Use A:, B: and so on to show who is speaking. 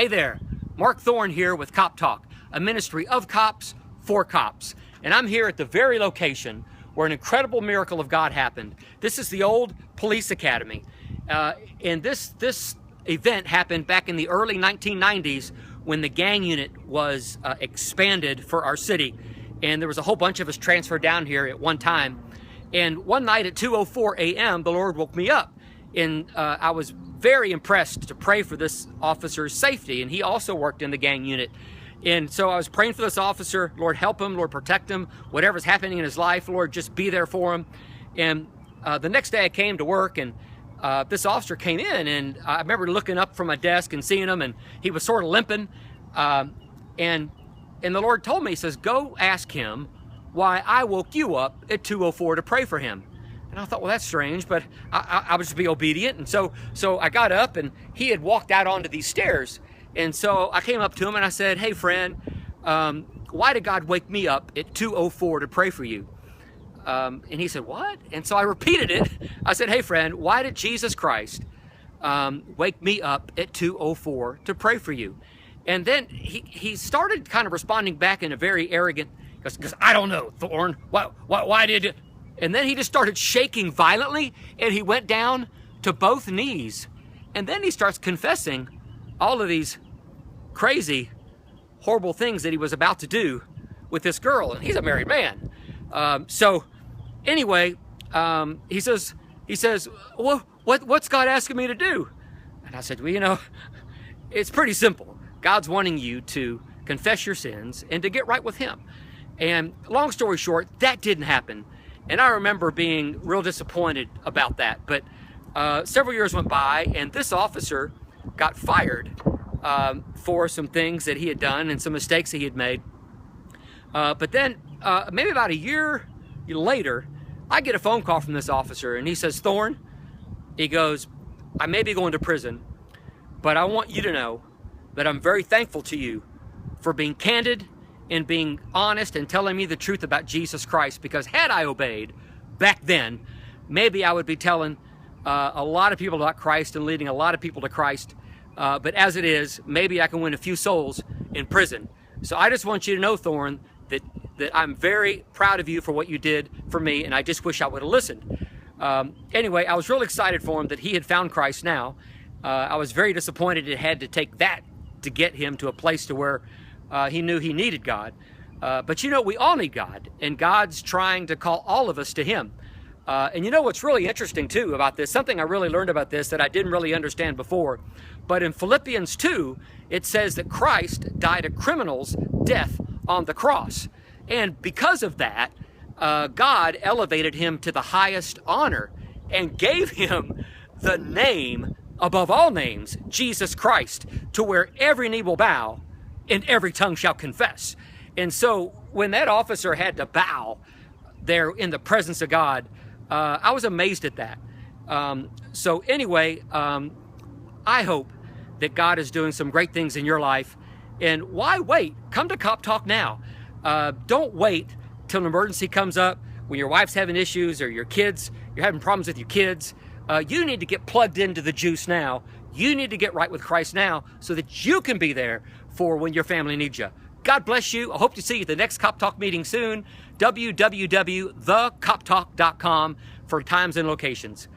A: Hey there, Mark Thorne here with Cop Talk, a ministry of cops for cops. And I'm here at the very location where an incredible miracle of God happened. This is the old police academy. And this event happened back in the early 1990s when the gang unit was expanded for our city. And there was a whole bunch of us transferred down here at one time. And one night at 2:04 a.m., the Lord woke me up. And I was very impressed to pray for this officer's safety. And he also worked in the gang unit. And so I was praying for this officer. Lord, help him. Lord, protect him. Whatever's happening in his life, Lord, just be there for him. And the next day I came to work, and this officer came in. And I remember looking up from my desk and seeing him, and he was sort of limping. And the Lord told me, he says, go ask him why I woke you up at 2:04 to pray for him. And I thought, well, that's strange, but I would just be obedient. And so I got up, and he had walked out onto these stairs. And so I came up to him and I said, hey, friend, why did God wake me up at 2:04 to pray for you? And he said, what? And so I repeated it. I said, hey, friend, why did Jesus Christ wake me up at 2:04 to pray for you? And then he started kind of responding back in a very arrogant, because I don't know, Thorne, why did you? And then he just started shaking violently, and he went down to both knees. And then he starts confessing all of these crazy, horrible things that he was about to do with this girl. And he's a married man. So anyway, he says, well, what's God asking me to do? And I said, well, you know, it's pretty simple. God's wanting you to confess your sins and to get right with him. And long story short, that didn't happen. And I remember being real disappointed about that. But several years went by, and this officer got fired for some things that he had done and some mistakes that he had made. But then maybe about a year later, I get a phone call from this officer, and he says, Thorne, he goes, I may be going to prison, but I want you to know that I'm very thankful to you for being candid and being honest and telling me the truth about Jesus Christ, because had I obeyed back then, maybe I would be telling a lot of people about Christ and leading a lot of people to Christ. But as it is, maybe I can win a few souls in prison. So I just want you to know, Thorne, that I'm very proud of you for what you did for me, and I just wish I would have listened. Anyway, I was really excited for him that he had found Christ now. I was very disappointed it had to take that to get him to a place to where he knew he needed God. But you know, we all need God, and God's trying to call all of us to him. And you know what's really interesting too about this, something I really learned about this that I didn't really understand before, but in Philippians 2, it says that Christ died a criminal's death on the cross. And because of that, God elevated him to the highest honor and gave him the name above all names, Jesus Christ, to where every knee will bow and every tongue shall confess. And so when that officer had to bow there in the presence of God, I was amazed at that. So anyway, I hope that God is doing some great things in your life. And why wait? Come to Cop Talk now. Don't wait till an emergency comes up, when your wife's having issues or your kids, you're having problems with your kids. You need to get plugged into the juice now. You need to get right with Christ now so that you can be there for when your family needs you. God bless you. I hope to see you at the next Cop Talk meeting soon. www.thecoptalk.com for times and locations.